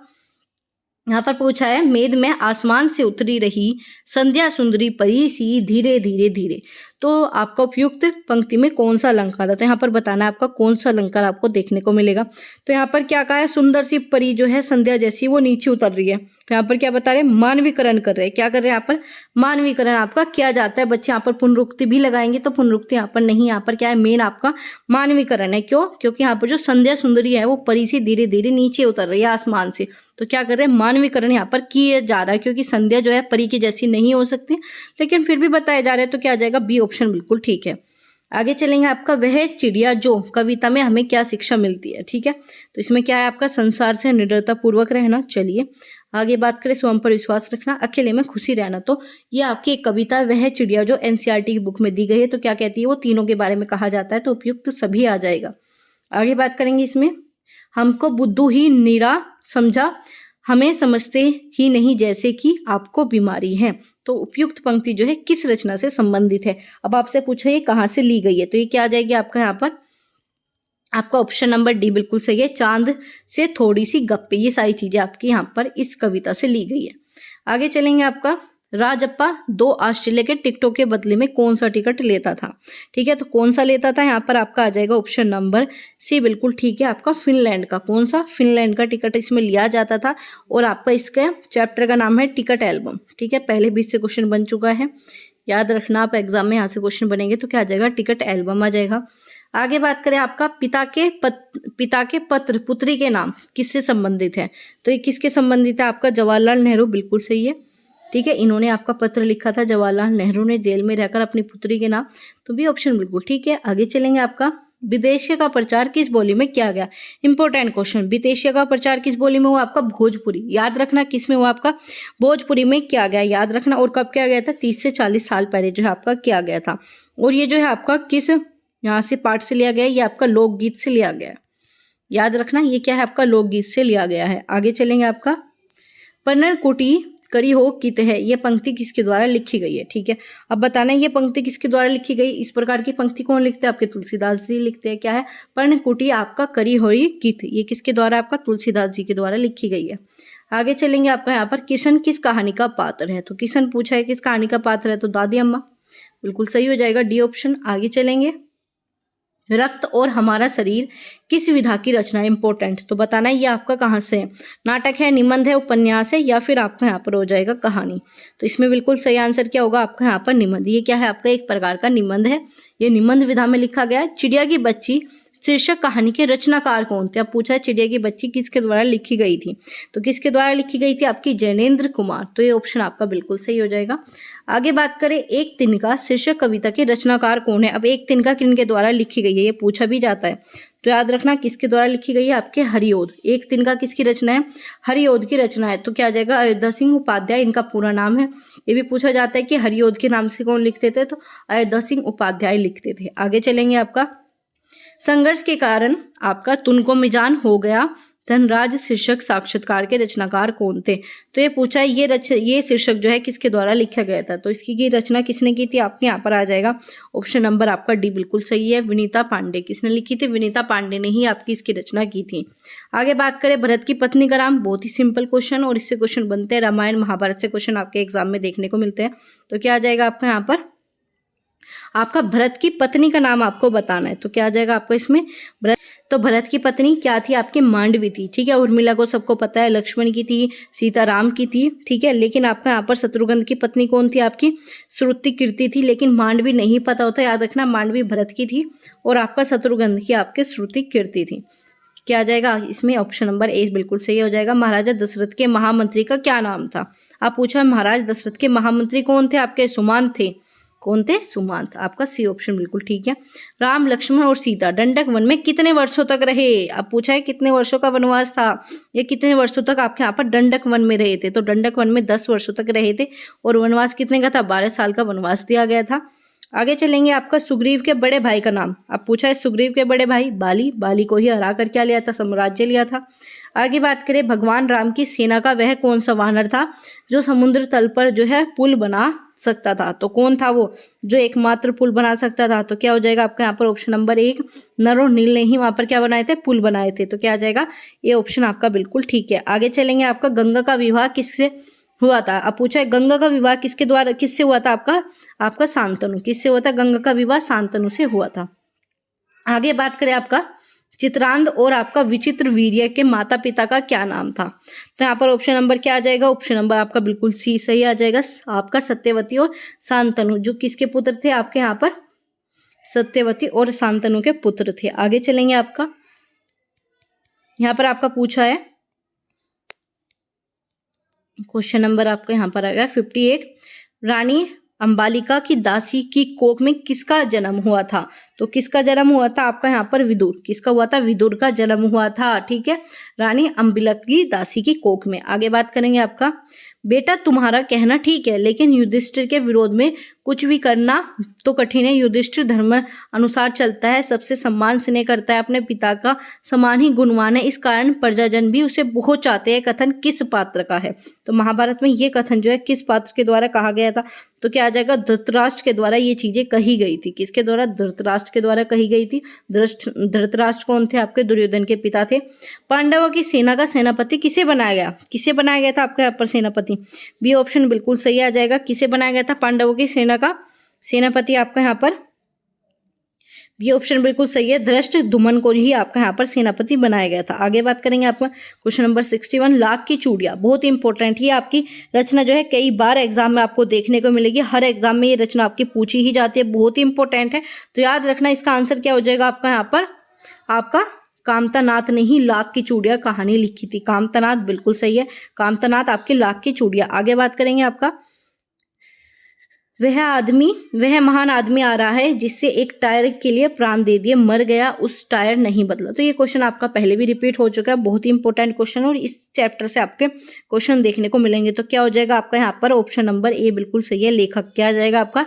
यहाँ पर पूछा है, मेद में आसमान से उतरी रही संध्या सुंदरी परी सी धीरे धीरे धीरे। तो आपका उपयुक्त पंक्ति में कौन सा अलंकार है, तो यहाँ पर बताना है आपका कौन सा अलंकार आपको देखने को मिलेगा। तो यहाँ पर क्या कहा है, सुंदर सी परी जो है संध्या जैसी वो नीचे उतर रही है। तो यहाँ पर क्या बता रहे हैं, मानवीकरण कर रहे हैं। क्या कर रहे हैं यहाँ पर, मानवीकरण आपका किया जाता है। बच्चे यहाँ पर पुनरुक्ति भी लगाएंगे तो पुनरुक्ति यहाँ पर नहीं, यहाँ पर क्या है मेन आपका मानवीकरण है। क्यों, क्योंकि यहाँ पर जो संध्या सुंदरी है वो परी से धीरे धीरे नीचे उतर रही है आसमान से। तो क्या कर रहे हैं, मानवीकरण यहाँ पर किया जा रहा है, क्योंकि संध्या जो है परी की जैसी नहीं हो सकती, लेकिन फिर भी बताया जा रहा है। तो क्या आ जाएगा, बी ऑप्शन बिल्कुल ठीक है। आगे चलेंगे आपका, वह चिड़िया जो कविता में हमें क्या शिक्षा मिलती है। ठीक है, तो इसमें क्या है आपका, संसार से निडरता पूर्वक रहना। चलिए आगे बात करें, स्वयं पर विश्वास रखना, अकेले में खुशी रहना। तो ये आपकी एक कविता है, वह चिड़िया, जो एनसीईआरटी की बुक में दी गई है। तो क्या कहती है, वो तीनों के बारे में कहा जाता है, तो उपयुक्त सभी आ जाएगा। आगे बात करेंगे इसमें, हमको बुद्धू ही नीरा समझा, हमें समझते ही नहीं जैसे कि आपको बीमारी है। तो उपयुक्त पंक्ति जो है किस रचना से संबंधित है। अब आपसे पूछा ये कहाँ से ली गई है, तो ये क्या आ जाएगी आपका, यहाँ पर आपका ऑप्शन नंबर डी बिल्कुल सही है। चांद से थोड़ी सी गप्पे, ये सारी चीजें आपकी यहाँ पर इस कविता से ली गई है। आगे चलेंगे आपका, राजप्पा 2 ऑस्ट्रेलिया के टिकटों के बदले में कौन सा टिकट लेता था। ठीक है, तो कौन सा लेता था, यहाँ पर आपका आ जाएगा ऑप्शन नंबर सी बिल्कुल ठीक है, आपका फिनलैंड का। कौन सा, फिनलैंड का टिकट इसमें लिया जाता था। और आपका इसका चैप्टर का नाम है टिकट एल्बम। ठीक है, पहले भी इससे क्वेश्चन बन चुका है, याद रखना आप एग्जाम में यहाँ से क्वेश्चन बनेंगे तो क्या आ जाएगा, टिकट एल्बम आ जाएगा। आगे बात करें आपका, पिता के पत्र पुत्री के नाम किससे संबंधित है। तो ये किसके संबंधित है, आपका जवाहरलाल नेहरू बिल्कुल सही है। ठीक है, इन्होंने आपका पत्र लिखा था जवाहरलाल नेहरू ने जेल में रहकर अपनी पुत्री के नाम, तो भी ऑप्शन बिल्कुल ठीक है। आगे चलेंगे आपका, विदेशिया का प्रचार किस बोली में किया गया। इंपॉर्टेंट क्वेश्चन, विदेशिया का प्रचार किस बोली में हुआ, आपका भोजपुरी। याद रखना किस में हुआ, आपका भोजपुरी में किया गया, याद रखना। और कब किया गया था, 30 से 40 साल पहले जो है आपका किया गया था। और ये जो है आपका किस यहाँ से पाठ से लिया गया है, ये आपका लोकगीत से लिया गया है। याद रखना ये क्या है, आपका लोकगीत से लिया गया है। आगे चलेंगे आपका, पर्णकुटी करी हो कित है, ये पंक्ति किसके द्वारा लिखी गई है। ठीक है, अब बताना है ये पंक्ति किसके द्वारा लिखी गई। इस प्रकार की पंक्ति कौन लिखते हैं, आपके तुलसीदास जी लिखते हैं। क्या है, पर्णकुटी आपका करी हुई कित, ये किसके द्वारा, आपका तुलसीदास जी के द्वारा लिखी गई है। आगे चलेंगे आपका, यहाँ पर किशन किस कहानी का पात्र है। तो किशन पूछा है किस कहानी का पात्र है, तो दादी अम्मा बिल्कुल सही हो जाएगा, डी ऑप्शन। आगे चलेंगे, रक्त और हमारा शरीर किस विधा की रचना है, इंपॉर्टेंट। तो बताना है ये आपका कहाँ से है, नाटक है, निबंध है, उपन्यास है, या फिर आपका यहाँ पर हो जाएगा कहानी। तो इसमें बिल्कुल सही आंसर क्या होगा, आपका यहाँ पर निबंध। ये क्या है, आपका एक प्रकार का निबंध है, ये निबंध विधा में लिखा गया है। चिड़िया की बच्ची शीर्षक कहानी के रचनाकार कौन थे। अब पूछा है चिड़िया की बच्ची किसके द्वारा लिखी गई थी, तो किसके द्वारा लिखी गई थी, आपकी जैनेन्द्र कुमार। तो ये ऑप्शन आपका बिल्कुल सही हो जाएगा। आगे बात करें, एक तिनका शीर्षक कविता के रचनाकार कौन है। अब एक तिनका किनके द्वारा लिखी गई है, ये पूछा भी जाता है, तो याद रखना किसके द्वारा लिखी गई है, आपके हरिओद। एक तिनका किसकी रचना है, हरिओद की रचना है। तो क्या आ जाएगा, अयोध्या सिंह उपाध्याय इनका पूरा नाम है। ये भी पूछा जाता है कि हरिओद के नाम से कौन लिखते थे, तो अयोध्या सिंह उपाध्याय लिखते थे। आगे चलेंगे आपका, संघर्ष के कारण आपका तुनको मिजान हो गया धनराज शीर्षक साक्षात्कार के रचनाकार कौन थे। तो ये पूछा है ये शीर्षक जो है किसके द्वारा लिखा गया था, तो इसकी रचना किसने की थी, आपके यहाँ पर आ जाएगा ऑप्शन नंबर आपका डी बिल्कुल सही है, विनीता पांडे। किसने लिखी थी, विनीता पांडे ने ही आपकी इसकी रचना की थी। आगे बात करें, भरत की पत्नी का नाम, बहुत ही सिंपल क्वेश्चन, और इससे क्वेश्चन बनते हैं, रामायण महाभारत से क्वेश्चन आपके एग्जाम में देखने को मिलते हैं। तो क्या आ जाएगा आपका यहाँ पर, आपका भरत की पत्नी का नाम आपको बताना है। तो क्या आ जाएगा आपको इसमें, तो भरत की पत्नी क्या थी, आपकी मांडवी थी। ठीक है, उर्मिला को सबको पता है, लक्ष्मण की थी, सीताराम की थी। ठीक है, लेकिन आपका यहाँ पर शत्रुघ्न की पत्नी कौन थी, आपकी श्रुति कीर्ति थी, लेकिन मांडवी नहीं पता होता, याद रखना मांडवी भरत की थी और आपका शत्रुघ्न की आपके श्रुति कीर्ति थी। क्या आ जाएगा इसमें, ऑप्शन नंबर ए बिल्कुल सही हो जाएगा। महाराजा दशरथ के महामंत्री का क्या नाम था। आप पूछा महाराज दशरथ के महामंत्री कौन थे, आपके सुमंत थे। कौन थे, सुमंत। आपका सी ऑप्शन बिल्कुल ठीक है। राम लक्ष्मण और सीता दंडक वन में कितने वर्षों तक रहे। अब पूछा है कितने वर्षों का वनवास था, ये कितने वर्षों तक आपके यहाँ पर दंडक वन में रहे थे। तो दंडक वन में 10 वर्षों तक रहे थे और वनवास कितने का था, 12 साल का वनवास दिया गया था। आगे चलेंगे, आपका सुग्रीव के बड़े भाई का नाम। अब पूछा है सुग्रीव के बड़े भाई बाली को ही हरा कर क्या लिया था, साम्राज्य लिया था। आगे बात करें, भगवान राम की सेना का वह कौन सा वानर था जो समुद्र तल पर जो है पुल बना सकता था। तो कौन था वो जो एकमात्र पुल बना सकता था। तो क्या हो जाएगा आपका यहाँ पर ऑप्शन नंबर 1, नर और नील ने ही वहां पर क्या बनाए थे, पुल बनाए थे। तो क्या आ जाएगा, ये ऑप्शन आपका बिल्कुल ठीक है। आगे चलेंगे, आपका गंगा का विवाह हुआ था। अब पूछा है गंगा का विवाह किसके द्वारा किससे हुआ था आपका शांतनु। किससे हुआ था? गंगा का विवाह शांतनु से हुआ था। आगे बात करें आपका चित्रांद और आपका विचित्र वीर्य के माता पिता का क्या नाम था? तो यहाँ पर ऑप्शन नंबर क्या आ जाएगा? ऑप्शन नंबर आपका बिल्कुल सी सही आ जाएगा, आपका सत्यवती और शांतनु, जो किसके पुत्र थे आपके यहाँ पर? सत्यवती और शांतनु के पुत्र थे। आगे चलेंगे आपका यहाँ पर आपका पूछा है क्वेश्चन नंबर आपका यहाँ पर आ गया 58। रानी अंबालिका की दासी की कोख में किसका जन्म हुआ था? तो किसका जन्म हुआ था आपका यहाँ पर? विदुर। किसका हुआ था? विदुर का जन्म हुआ था। ठीक है, रानी अंबालिका की दासी की कोख में। आगे बात करेंगे आपका बेटा तुम्हारा कहना ठीक है, लेकिन युधिष्ठिर के विरोध में कुछ भी करना तो कठिन है। युधिष्ठिर धर्म अनुसार चलता है, सबसे सम्मान स्नेह करता है, अपने पिता का समान ही गुणवान है, इस कारण प्रजाजन भी उसे बहुत चाहते हैं। कथन किस पात्र का है? तो महाभारत में ये कथन जो है किस पात्र के द्वारा कहा गया था? तो क्या आ जाएगा? धृतराष्ट्र के द्वारा ये चीजें कही गई थी। किसके द्वारा? धृतराष्ट्र के द्वारा कही गई थी। धृतराष्ट्र कौन थे? आपके दुर्योधन के पिता थे। पांडवों की सेना का सेनापति किसे बनाया गया? किसे बनाया गया था आपके यहाँ पर सेनापति? बी ऑप्शन बिल्कुल सही आ जाएगा। किसे बनाया गया था पांडवों की सेना का सेनापति आपका यहाँ पर? ये ऑप्शन बिल्कुल सही है, धृष्टद्युम्न को ही आपका यहाँ पर सेनापति बनाया गया था। आगे बात करेंगे आपका क्वेश्चन नंबर 61। लाख की चूड़ियां बहुत इंपॉर्टेंट, ये आपकी रचना जो है कई बार एग्जाम में आपको देखने को मिलेगी। हर एग्जाम में ये रचना आपकी पूछी ही जाती है, बहुत ही इंपॉर्टेंट है। तो याद रखना इसका आंसर क्या हो जाएगा आपका यहाँ पर? आपका कामतानाथ ने ही लाख की चूड़ियां कहानी लिखी थी। कामतानाथ बिल्कुल सही है, कामतानाथ आपकी लाख की चूड़ियां। आगे बात करेंगे आपका वह महान आदमी आ रहा है जिससे एक टायर के लिए प्राण दे दिए, मर गया उस टायर नहीं बदला। तो ये क्वेश्चन आपका पहले भी रिपीट हो चुका है, बहुत ही इंपॉर्टेंट क्वेश्चन, और इस चैप्टर से आपके क्वेश्चन देखने को मिलेंगे। तो क्या हो जाएगा आपका यहाँ पर? ऑप्शन नंबर ए बिल्कुल सही है, लेखक। क्या आ जाएगा आपका?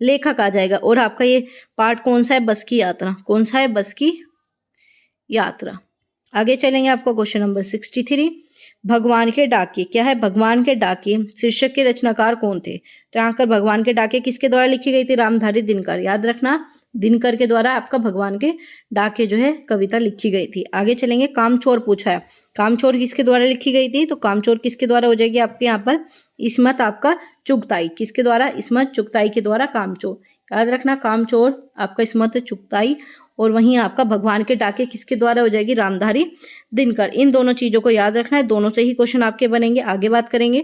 लेखक आ जाएगा। और आपका ये पार्ट कौन सा है? बस की यात्रा। कौन सा है? बस की यात्रा। आगे चलेंगे आपका क्वेश्चन नंबर 63। भगवान के डाकिए। क्या है? भगवान के डाकिए शीर्षक के रचनाकार कौन थे? तो यहाँ पर भगवान के डाकिए किसके द्वारा लिखी गई थी? रामधारी दिनकर। याद रखना, दिनकर के द्वारा आपका भगवान के डाकिए जो है कविता लिखी गई थी। आगे चलेंगे, कामचोर पूछा है। कामचोर किसके द्वारा लिखी गई थी? तो कामचोर किसके द्वारा हो जाएगी आपके यहाँ पर? इस्मत आपका चुगताई। किसके द्वारा? इस्मत चुगताई के द्वारा कामचोर। याद रखना, कामचोर आपका इस्मत चुगताई, और वहीं आपका भगवान के डाके किसके द्वारा हो जाएगी? रामधारी दिनकर। इन दोनों चीजों को याद रखना है, दोनों से ही क्वेश्चन आपके बनेंगे। आगे बात करेंगे,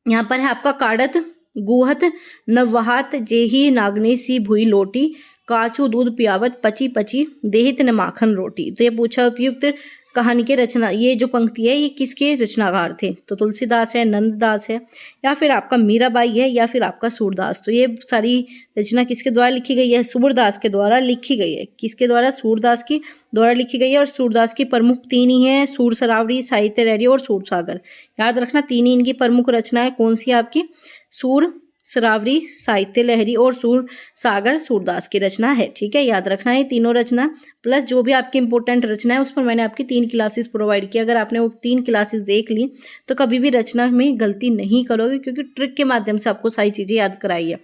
यहाँ पर है आपका काड़त गुहत नवहात जेही नागनी सी भुई लोटी काचू दूध पियावत पची पची देहित न माखन रोटी। तो ये पूछा उपयुक्त कहानी के रचना, ये जो पंक्ति है ये किसके रचनाकार थे? तो तुलसीदास है, नंददास है, या फिर आपका मीराबाई है, या फिर आपका सूरदास। तो ये सारी रचना किसके द्वारा लिखी गई है? सूरदास के द्वारा लिखी गई है। किसके द्वारा? सूरदास की द्वारा लिखी गई है। और सूरदास की प्रमुख तीन ही है, सूर सरावरी, साहित्य रैरी और सूरसागर। याद रखना, तीन ही इनकी प्रमुख रचना है। कौन सी आपकी? सूर सरावरी, साहित्य लहरी और सूर सागर सूरदास की रचना है। ठीक है, याद रखना है तीनों रचना, प्लस जो भी आपकी इंपॉर्टेंट रचना है उस पर मैंने आपकी 3 क्लासेस प्रोवाइड की। अगर आपने वो 3 क्लासेस देख ली तो कभी भी रचना में गलती नहीं करोगे, क्योंकि ट्रिक के माध्यम से आपको सारी चीजें याद कराई है।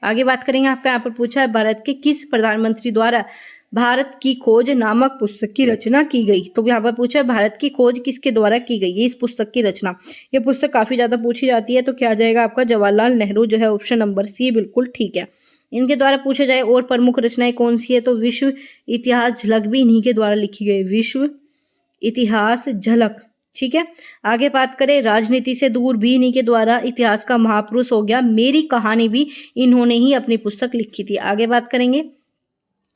आगे बात करेंगे, आपका यहाँ पर पूछा है भारत के किस प्रधानमंत्री द्वारा भारत की खोज नामक पुस्तक की रचना की गई। तो यहाँ पर पूछा है भारत की खोज किसके द्वारा की गई है इस पुस्तक की रचना। ये पुस्तक काफी ज्यादा पूछी जाती है। तो क्या आ जाएगा आपका? जवाहरलाल नेहरू जो है, ऑप्शन नंबर सी बिल्कुल ठीक है। इनके द्वारा पूछा जाए और प्रमुख रचनाएं कौन सी है, तो विश्व इतिहास झलक भी इन्हीं के द्वारा लिखी गई, विश्व इतिहास झलक। ठीक है, आगे बात करें, राजनीति से दूर भी इन्हीं के द्वारा इतिहास का महापुरुष हो गया, मेरी कहानी भी इन्होंने ही अपनी पुस्तक लिखी थी। आगे बात करेंगे,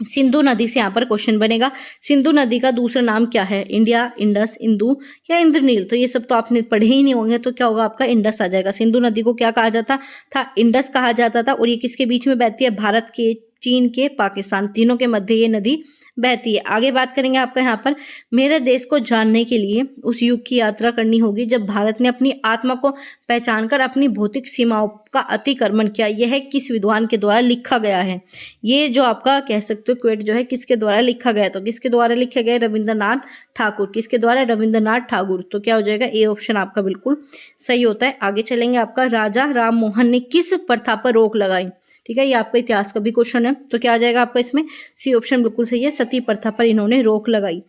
सिंधु नदी से यहाँ पर क्वेश्चन बनेगा, सिंधु नदी का दूसरा नाम क्या है? इंडिया, इंडस, इंदु या इंद्रनील। तो ये सब तो आपने पढ़े ही नहीं होंगे, तो क्या होगा आपका? इंडस आ जाएगा। सिंधु नदी को क्या कहा जाता था? इंडस कहा जाता था। और ये किसके बीच में बहती है? भारत के, चीन के, पाकिस्तान, तीनों के मध्य ये नदी बहती है। आगे बात करेंगे आपका यहाँ पर, मेरे देश को जानने के लिए उस युग की यात्रा करनी होगी जब भारत ने अपनी आत्मा को पहचानकर अपनी भौतिक सीमाओं का अतिक्रमण किया। यह किस विद्वान के द्वारा लिखा गया है? ये जो आपका कह सकते हो क्वेट जो है किसके द्वारा लिखा गया? तो किसके द्वारा लिखा गया? रविंद्रनाथ ठाकुर। किसके द्वारा? रविंद्रनाथ ठाकुर। तो क्या हो जाएगा? ए ऑप्शन आपका बिल्कुल सही होता है। आगे चलेंगे, आपका राजा राम मोहन ने किस प्रथा पर रोक लगाई? ठीक है, ये आपका इतिहास का भी क्वेश्चन है। तो क्या आ जाएगा आपका इसमें? सी ऑप्शन बिल्कुल सही है, सती प्रथा पर इन्होंने रोक लगाई।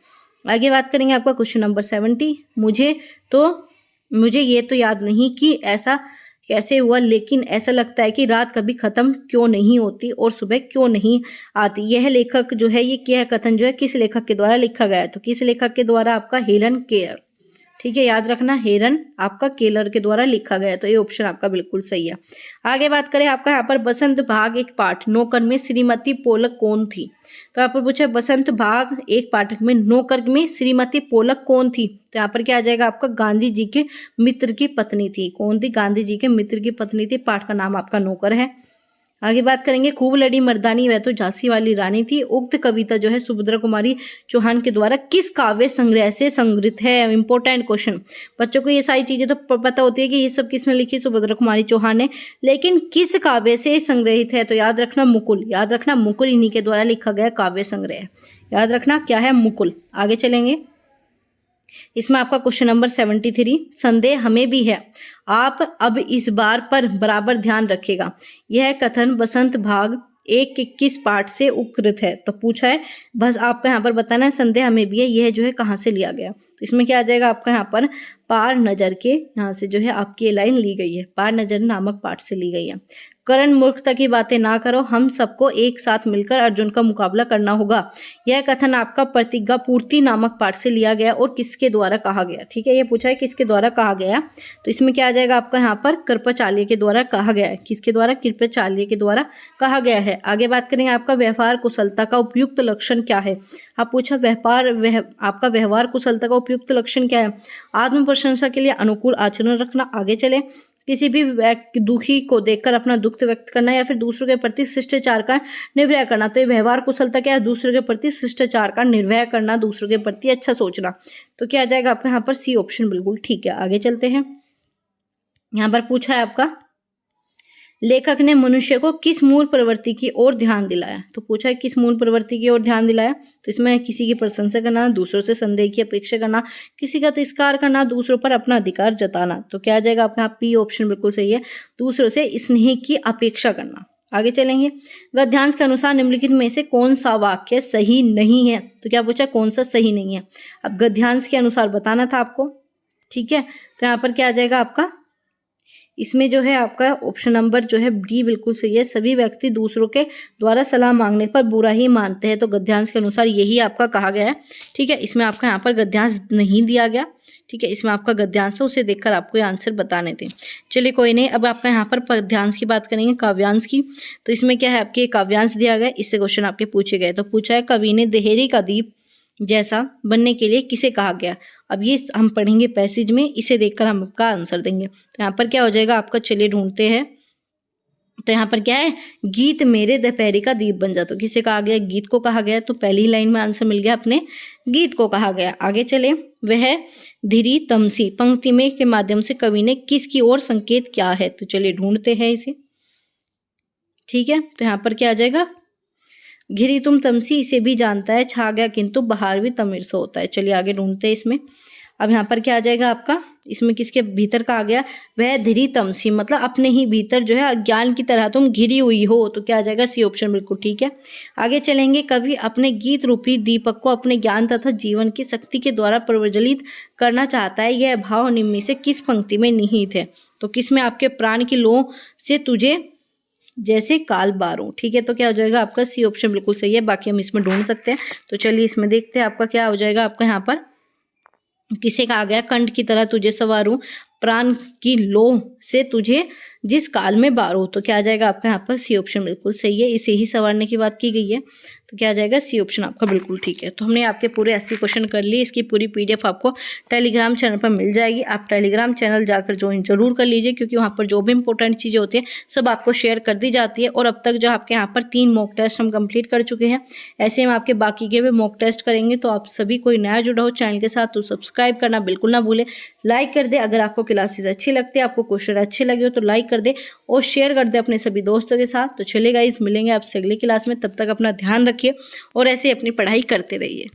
आगे बात करेंगे, आपका क्वेश्चन नंबर 70। मुझे तो मुझे ये तो याद नहीं कि ऐसा कैसे हुआ, लेकिन ऐसा लगता है कि रात कभी खत्म क्यों नहीं होती और सुबह क्यों नहीं आती। यह लेखक जो है, ये क्या कथन जो है किस लेखक के द्वारा लिखा गया है? तो किस लेखक के द्वारा? आपका हेलन केयर। ठीक है, याद रखना, हेरन आपका केलर के द्वारा लिखा गया है, तो ये ऑप्शन आपका बिल्कुल सही है। आगे बात करें आपका यहाँ पर बसंत भाग एक पाठ नौकर में श्रीमती पोलक कौन थी? तो यहाँ पर पूछा है बसंत भाग एक पाठक में नौकर में श्रीमती पोलक कौन थी? तो यहाँ पर क्या आ जाएगा आपका? गांधी जी के मित्र की पत्नी थी। कौन थी? गांधी जी के मित्र की पत्नी थी। पाठ का नाम आपका नौकर है। आगे बात करेंगे खूब लड़ी मर्दानी वह तो झांसी वाली रानी थी। उक्त कविता जो है सुभद्रा कुमारी चौहान के द्वारा किस काव्य संग्रह से संग्रहित है? Important question. बच्चों को ये सारी चीजें तो पता होती है कि ये सब किसने लिखी? सुभद्रा कुमारी चौहान ने, लेकिन किस काव्य से संग्रहित है? तो याद रखना मुकुल। याद रखना मुकुल इन्हीं के द्वारा लिखा गया काव्य संग्रह। याद रखना क्या है? मुकुल। आगे चलेंगे, इसमें आपका क्वेश्चन नंबर 73 संदेह हमें भी है, आप अब इस बार पर बराबर ध्यान रखेगा। यह कथन बसंत भाग एक के किस पाठ से उपकृत है? तो पूछा है, बस आपका यहाँ पर बताना है संदेह हमें भी है, यह जो है कहाँ से लिया गया? तो इसमें क्या आ जाएगा आपका यहाँ पर? पार नजर के यहाँ से जो है आपकी ये लाइन ली गई है, पार नजर नामक पाठ से ली गई है। करण मूर्खता की बातें ना करो, हम सबको एक साथ मिलकर अर्जुन का मुकाबला करना होगा। यह कथन आपका प्रतिज्ञा पूर्ति नामक पाठ से लिया गया और किसके द्वारा कहा गया? ठीक है, ये पूछा है किसके द्वारा कहा गया, तो इसमें क्या आ जाएगा आपका यहाँ पर? कृपाचार्य के द्वारा कहा गया है। किसके द्वारा? कृपाचार्य के द्वारा कहा गया है। आगे बात करेंगे आपका व्यवहार कुशलता का उपयुक्त लक्षण क्या है? आप पूछा आपका व्यवहार कुशलता का उपयुक्त लक्षण क्या है? आत्म प्रशंसा के लिए अनुकूल आचरण रखना। आगे चले, किसी भी दुखी को देखकर अपना दुख व्यक्त करना या फिर दूसरों के प्रति शिष्टाचार का निर्वह करना। तो ये व्यवहार कुशलता क्या है? दूसरों के प्रति शिष्टाचार का निर्वह करना, दूसरों के प्रति अच्छा सोचना। तो क्या आ जाएगा आपका यहाँ पर? सी ऑप्शन बिल्कुल ठीक है। आगे चलते हैं, यहाँ पर पूछा है आपका लेखक ने मनुष्य को किस मूल प्रवृत्ति की ओर ध्यान दिलाया? तो पूछा है किस मूल प्रवृत्ति की ओर ध्यान दिलाया? तो इसमें किसी की प्रशंसा करना, दूसरों से संदेह की अपेक्षा करना, किसी का तिरस्कार करना, दूसरों पर अपना अधिकार जताना। तो क्या आ जाएगा आपका? पी ऑप्शन बिल्कुल सही है, दूसरों से स्नेह की अपेक्षा करना। आगे चलेंगे, गद्यांश के अनुसार निम्नलिखित में से कौन सा वाक्य सही नहीं है? तो क्या पूछा? कौन सा सही नहीं है? अब गद्यांश के अनुसार बताना था आपको। ठीक है, तो यहाँ पर क्या आ जाएगा आपका? इसमें जो है आपका ऑप्शन नंबर जो है डी बिल्कुल सही है। सभी व्यक्ति दूसरों के द्वारा सलाह मांगने पर बुरा ही मानते हैं, तो गद्यांश के अनुसार यही आपका कहा गया है। ठीक है, इसमें आपका यहाँ पर गद्यांश नहीं दिया गया। ठीक है, इसमें आपका गद्यांश था, उसे देखकर आपको ये आंसर बताने थे। चलिए कोई नहीं, अब आपका यहाँ पर पद्यांश की बात करेंगे, काव्यांश की। तो इसमें क्या है आपके काव्यांश दिया गया, इससे क्वेश्चन आपके पूछे गए। तो पूछा है कवि ने देहरी का दीप जैसा बनने के लिए किसे कहा गया? अब ये हम पढ़ेंगे पैसेज में, इसे देखकर हम आपका आंसर देंगे। तो यहाँ पर क्या हो जाएगा आपका? चलिए ढूंढते हैं। तो यहाँ पर क्या है? गीत मेरे दोपहरी का दीप बन जा। तो किसे कहा गया? गीत को कहा गया। तो पहली लाइन में आंसर मिल गया अपने, गीत को कहा गया। आगे चले, वह धीरी तमसी पंक्ति में के माध्यम से कवि ने किसकी ओर संकेत क्या है? तो चलिए ढूंढते हैं इसे। ठीक है, तो यहाँ पर क्या आ जाएगा? घिरी तुम तमसी इसे भी जानता है, छा गया किंतु बाहर भी तमिर से होता है। चलिए आगे ढूंढते हैं इसमें। अब यहाँ पर क्या आ जाएगा आपका? इसमें किसके भीतर का आ गया? वह धीरी तमसी, मतलब अपने ही भीतर जो है अज्ञान की तरह तुम घिरी हुई हो। तो क्या आ जाएगा? सी ऑप्शन बिल्कुल ठीक है। आगे चलेंगे, कवि अपने गीत रूपी दीपक को अपने ज्ञान तथा जीवन की शक्ति के द्वारा प्रज्वलित करना चाहता है। यह भाव निम्न से किस पंक्ति में निहित है? तो किसमें? आपके प्राण की लौ से तुझे जैसे काल बारों। ठीक है, तो क्या हो जाएगा आपका? सी ऑप्शन बिल्कुल सही है। बाकी हम इसमें ढूंढ सकते हैं। तो चलिए इसमें देखते हैं आपका क्या हो जाएगा। आपका यहाँ पर किसे कहा गया? कंठ की तरह तुझे सवारूं, प्राण की लो से तुझे जिस काल में बारो। तो क्या आ जाएगा आपका यहाँ पर? सी ऑप्शन बिल्कुल सही है। इसे ही संवारने की बात की गई है, तो क्या आ जाएगा? सी ऑप्शन आपका बिल्कुल ठीक है। तो हमने आपके पूरे 80 क्वेश्चन कर लिए। इसकी पूरी पीडीएफ आपको टेलीग्राम चैनल पर मिल जाएगी। आप टेलीग्राम चैनल जाकर ज्वाइन जरूर कर लीजिए, क्योंकि वहाँ पर जो भी इंपॉर्टेंट चीज़ें होती हैं सब आपको शेयर कर दी जाती है। और अब तक जो आपके यहाँ पर 3 मॉक टेस्ट हम कंप्लीट कर चुके हैं, ऐसे हम आपके बाकी के भी मॉक टेस्ट करेंगे। तो आप सभी कोई नया जुड़ा हो चैनल के साथ तो सब्सक्राइब करना बिल्कुल ना भूलें, लाइक कर दे। अगर आपको क्लासेस अच्छी लगती है, आपको क्वेश्चन अच्छे लगे हो तो लाइक कर दे और शेयर कर दे अपने सभी दोस्तों के साथ। तो चलिए गाइस, मिलेंगे आपसे अगली क्लास में। तब तक अपना ध्यान रखिए और ऐसे अपनी पढ़ाई करते रहिए।